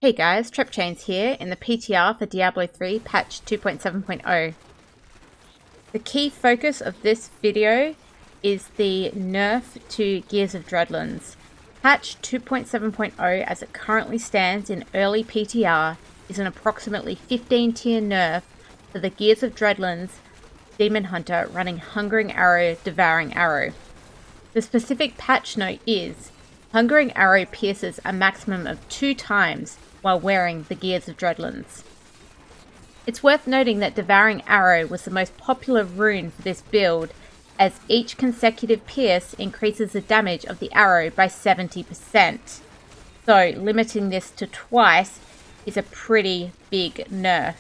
Hey guys, TrepChains here in the PTR for Diablo 3 patch 2.7.0. The key focus of this video is the nerf to Gears of Dreadlands. Patch 2.7.0 as it currently stands in early PTR is an approximately 15 tier nerf for the Gears of Dreadlands Demon Hunter running Hungering Arrow Devouring Arrow. The specific patch note is Hungering Arrow pierces a maximum of 2 times while wearing the Gears of Dreadlands. It's worth noting that Devouring Arrow was the most popular rune for this build, as each consecutive pierce increases the damage of the arrow by 70%. So limiting this to twice is a pretty big nerf.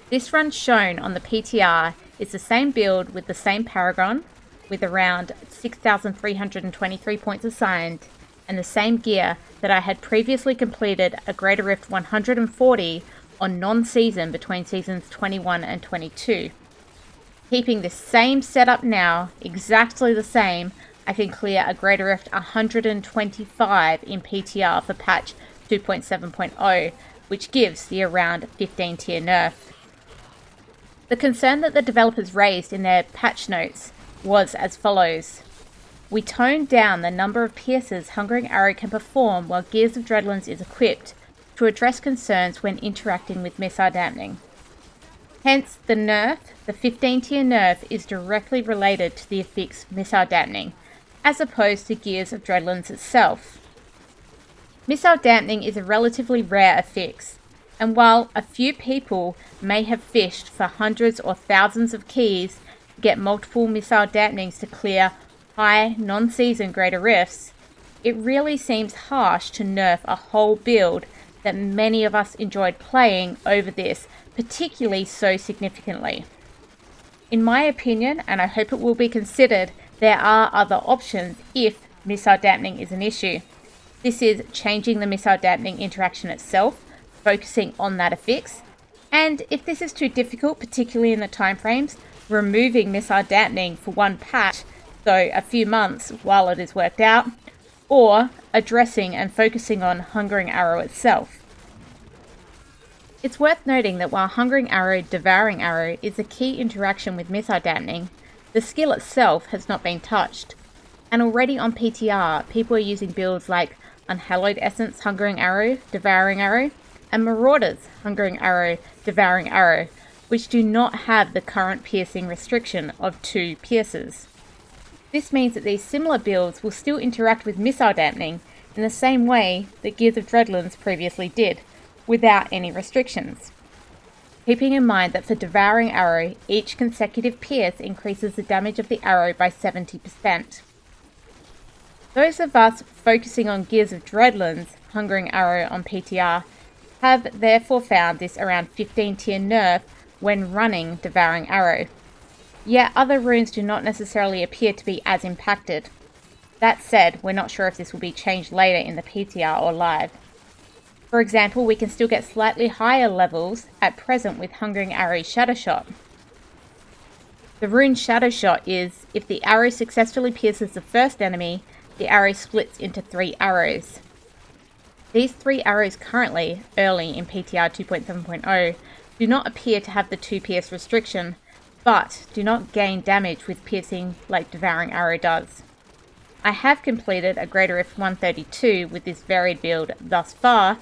This run shown on the PTR is the same build with the same Paragon, with around 6,323 points assigned, and the same gear that I had previously completed a Greater Rift 140 on non-season between seasons 21 and 22. Keeping this same setup now, exactly the same, I can clear a Greater Rift 125 in PTR for patch 2.7.0, which gives the around 15 tier nerf. The concern that the developers raised in their patch notes was as follows. We toned down the number of pierces Hungering Arrow can perform while Gears of Dreadlands is equipped to address concerns when interacting with Missile Dampening. Hence, the nerf, the 15 tier nerf, is directly related to the affix Missile Dampening, as opposed to Gears of Dreadlands itself. Missile Dampening is a relatively rare affix, and while a few people may have fished for hundreds or thousands of keys to get multiple Missile Dampenings to clear high non-season Greater Rifts, it really seems harsh to nerf a whole build that many of us enjoyed playing over this, particularly so significantly. In my opinion, and I hope it will be considered, there are other options if Missile Dampening is an issue. This is changing the Missile Dampening interaction itself, focusing on that affix, and if this is too difficult, particularly in the timeframes, removing Missile Dampening for one patch, so a few months while it is worked out, or addressing and focusing on Hungering Arrow itself. It's worth noting that while Hungering Arrow Devouring Arrow is a key interaction with Missile Dampening, the skill itself has not been touched, and already on PTR people are using builds like Unhallowed Essence Hungering Arrow Devouring Arrow and Marauders Hungering Arrow Devouring Arrow, which do not have the current piercing restriction of 2 pierces. This means that these similar builds will still interact with Missile Dampening in the same way that Gears of Dreadlands previously did, without any restrictions. Keeping in mind that for Devouring Arrow, each consecutive pierce increases the damage of the arrow by 70%. Those of us focusing on Gears of Dreadlands Hungering Arrow on PTR have therefore found this around 15 tier nerf when running Devouring Arrow. Yet other runes do not necessarily appear to be as impacted. That said, we're not sure if this will be changed later in the PTR or live. For example, we can still get slightly higher levels at present with Hungering Arrow Shadow Shot. The rune Shadow Shot is, if the arrow successfully pierces the first enemy, the arrow splits into 3 arrows. These 3 arrows currently, early in PTR 2.7.0, do not appear to have the 2 pierce restriction, but do not gain damage with piercing like Devouring Arrow does. I have completed a Greater Rift 132 with this varied build thus far,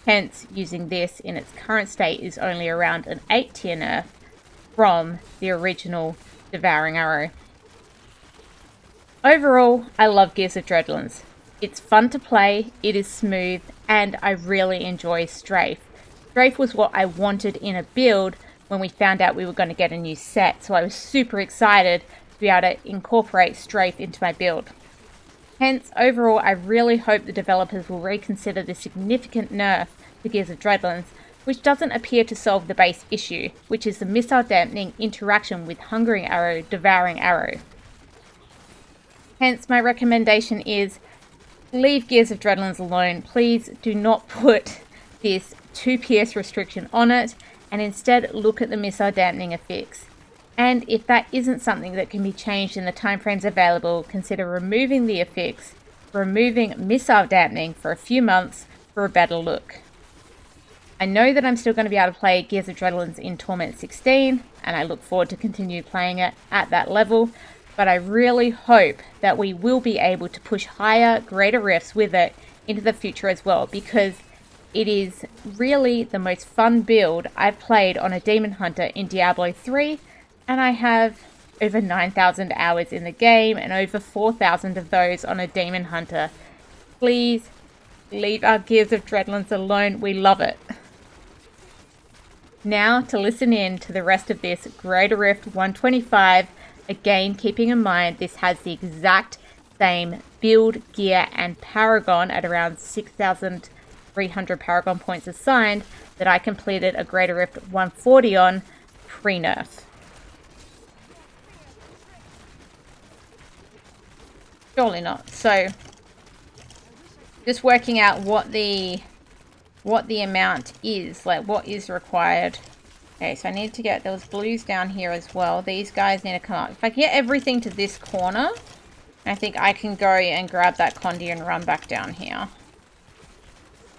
hence using this in its current state is only around an 8 tier nerf from the original Devouring Arrow. Overall, I love Gears of Dreadlands. It's fun to play, it is smooth, and I really enjoy Strafe. Strafe was what I wanted in a build when we found out we were going to get a new set, so I was super excited to be able to incorporate Strafe into my build. Hence, overall, I really hope the developers will reconsider the significant nerf to Gears of Dreadlands, which doesn't appear to solve the base issue, which is the Missile Dampening interaction with Hungering Arrow Devouring Arrow. Hence, my recommendation is leave Gears of Dreadlands alone. Please do not put this 2 pierce restriction on it, and instead look at the Missile Dampening affix. And if that isn't something that can be changed in the timeframes available, consider removing the affix, removing Missile Dampening for a few months, for a better look. I know that I'm still going to be able to play Gears of Dreadlands in Torment 16, and I look forward to continue playing it at that level, but I really hope that we will be able to push higher, greater rifts with it into the future as well, because it is really the most fun build I've played on a Demon Hunter in Diablo 3, and I have over 9,000 hours in the game, and over 4,000 of those on a Demon Hunter. Please, leave our Gears of Dreadlands alone, we love it. Now to listen in to the rest of this Greater Rift 125, again keeping in mind this has the exact same build, gear and Paragon at around 6,300 Paragon points assigned that I completed a Greater Rift 140 on pre-nerf. Surely not. So, just working out what the amount is, like what is required. Okay, so I need to get those blues down here as well. These guys need to come up. If I can get everything to this corner, I think I can go and grab that Condi and run back down here.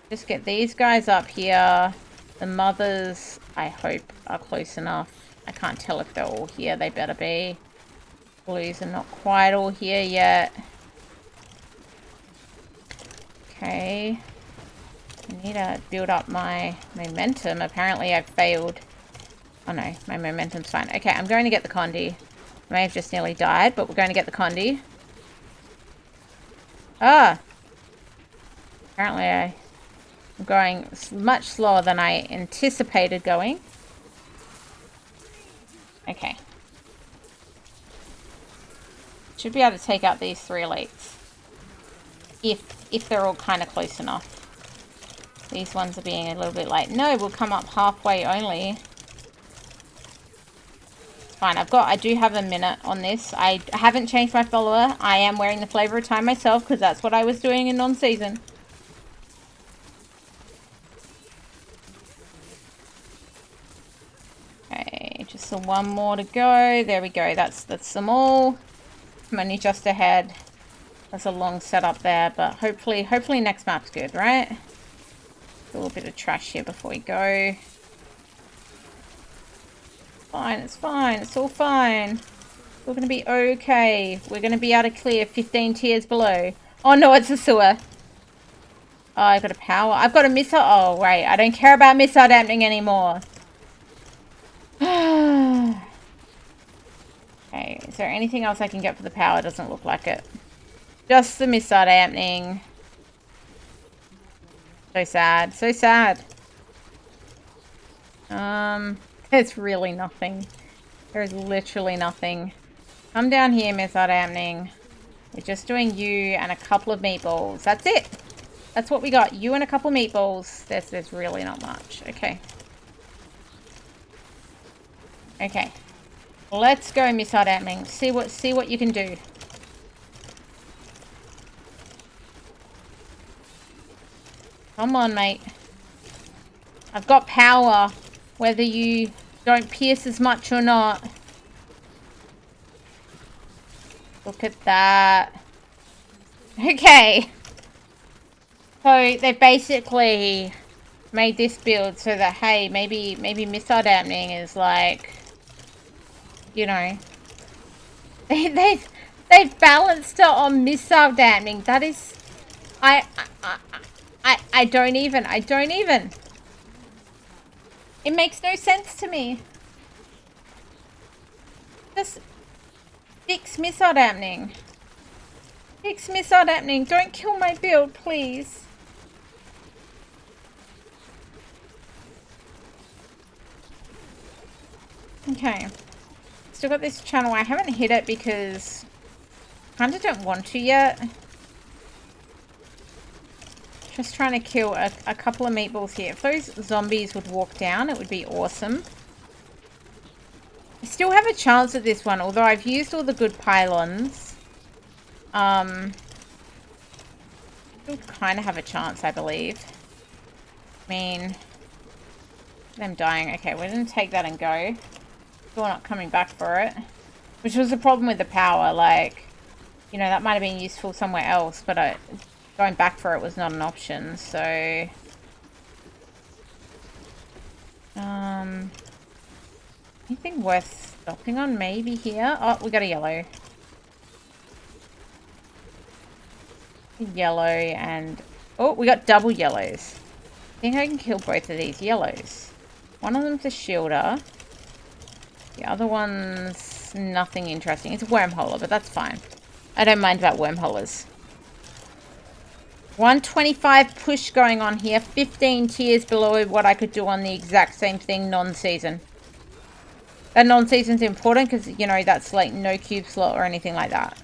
Just get these guys up here. The mothers, I hope, are close enough. I can't tell if they're all here. They better be. Blues are not quite all here yet. Okay. I need to build up my momentum. Apparently I've failed. Oh no, my momentum's fine. Okay, I'm going to get the Condi. I may have just nearly died, but we're going to get the Condi. Ah! Apparently I'm going much slower than I anticipated going. Okay. Should be able to take out these 3 elites. If they're all kind of close enough. These ones are being a little bit late. No, we'll come up halfway only. Fine, I do have a minute on this. I haven't changed my follower. I am wearing the Flavor of Time myself because that's what I was doing in non-season. Okay, just the one more to go. There we go. That's them all. I'm only just ahead. That's a long setup there, but hopefully next map's good, right? A little bit of trash here before we go. Fine, it's fine. It's all fine. We're going to be okay. We're going to be able to clear 15 tiers below. Oh no, it's a sewer. Oh, I got a power. I've got a missile. Oh, wait. I don't care about missile dampening anymore. Okay, is there anything else I can get for the power? Doesn't look like it. Just the missile dampening. So sad. So sad. There's really nothing. There is literally nothing. Come down here, missile dampening. We're just doing you and a couple of meatballs. That's it. That's what we got. You and a couple of meatballs. There's really not much. Okay. Okay. Let's go, missile dampening. See what you can do. Come on, mate. I've got power, whether you don't pierce as much or not. Look at that. Okay. So they basically made this build so that, hey, maybe missile dampening is like, you know, they've balanced it on missile dampening. That is, I don't even. It makes no sense to me. Just fix missile dampening. Fix missile dampening. Don't kill my build, please. Okay. Still got this channel. I haven't hit it because I kind of don't want to yet. Just trying to kill a couple of meatballs here. If those zombies would walk down, it would be awesome. I still have a chance at this one, although I've used all the good pylons. Still kind of have a chance, I believe. I mean, them dying. Okay, we're going to take that and go. Still not coming back for it. Which was the problem with the power. Like, you know, that might have been useful somewhere else, but going back for it was not an option, so... anything worth stopping on maybe here? Oh, we got a yellow. Yellow and... oh, we got double yellows. I think I can kill both of these yellows. One of them's a shielder. The other one's nothing interesting. It's a wormholer, but that's fine. I don't mind about wormholers. 125 push going on here. 15 tiers below what I could do on the exact same thing non-season. That non-season's important because, you know, that's like no cube slot or anything like that.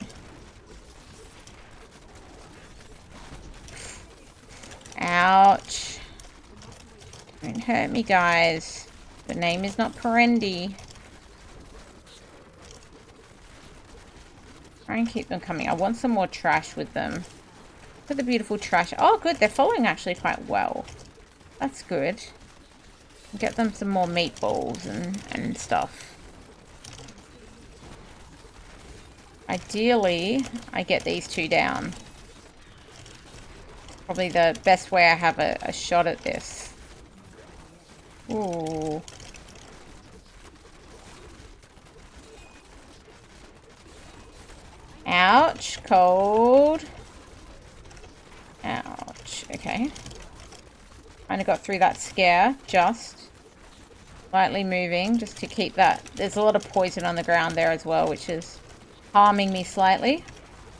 Ouch. Don't hurt me, guys. The name is not Perendi. Try and keep them coming. I want some more trash with them. Look at the beautiful trash. Oh, good. They're following actually quite well. That's good. Get them some more meatballs and stuff. Ideally, I get these two down. Probably the best way I have a shot at this. Ooh. Ouch. Cold. Ouch. Okay. Kind of got through that scare. Just. Lightly moving. Just to keep that. There's a lot of poison on the ground there as well, which is harming me slightly.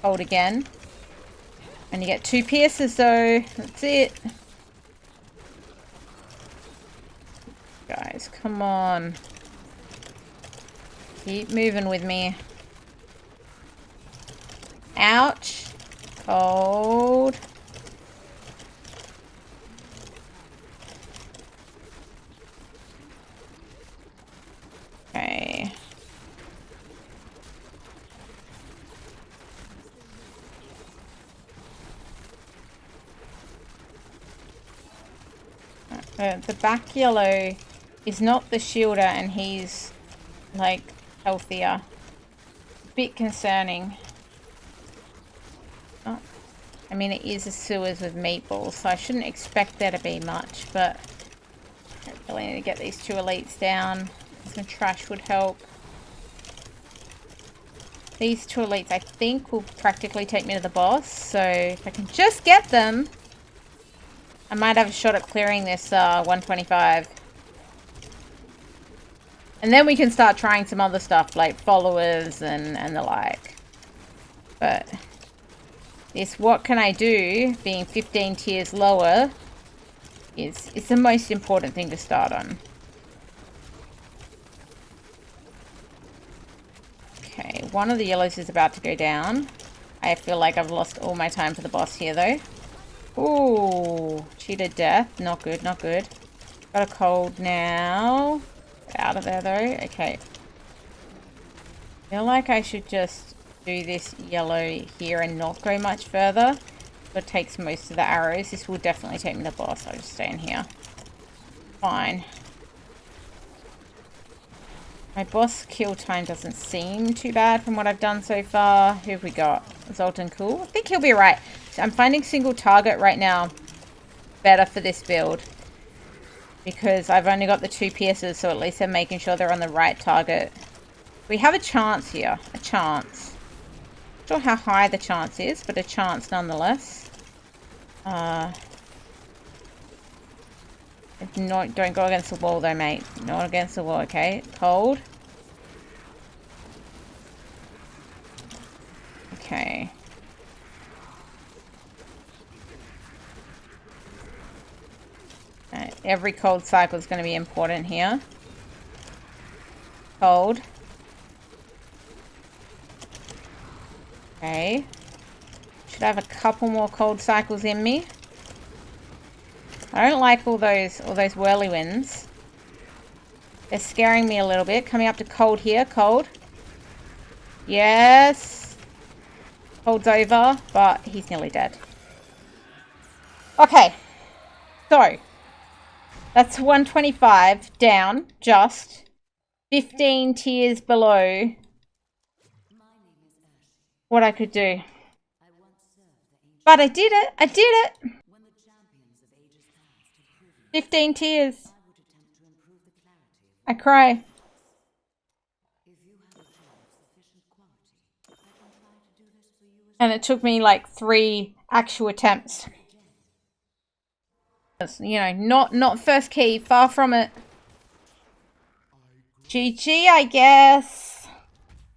Cold again. And you get 2 pierces though. That's it. Guys, come on. Keep moving with me. Ouch. Cold. Okay. The back yellow is not the shielder and he's like healthier. A bit concerning. Oh, I mean it is a sewers with meatballs, so I shouldn't expect there to be much, but I really need to get these 2 elites down. Some trash would help. These 2 elites I think will practically take me to the boss, so if I can just get them, I might have a shot at clearing this 125. And then we can start trying some other stuff like followers and the like. But this what can I do being 15 tiers lower is the most important thing to start on. Okay, one of the yellows is about to go down. I feel like I've lost all my time for the boss here though. Ooh, cheated death. Not good, not good. Got a cold now. Get out of there though. Okay. Feel like I should just do this yellow here and not go much further. It takes most of the arrows. This will definitely take me to the boss. I'll just stay in here. Fine. My boss kill time doesn't seem too bad from what I've done so far. Who have we got? Zoltan Cool. I think he'll be right. So I'm finding single target right now better for this build. Because I've only got the 2 pierces, so at least I'm making sure they're on the right target. We have a chance here. A chance. Not sure how high the chance is, but a chance nonetheless. No, don't go against the wall though, mate. Not against the wall, okay? Cold. Okay. Every cold cycle is going to be important here. Cold. Okay. Should have a couple more cold cycles in me. I don't like all those whirlywinds. They're scaring me a little bit. Coming up to cold here. Cold. Yes. Cold's over, but he's nearly dead. Okay. So. That's 125 down. Just. 15 tiers below what I could do. But I did it. I did it. 15 tears. I cry. And it took me like 3 actual attempts. You know, not first key, far from it. GG, I guess.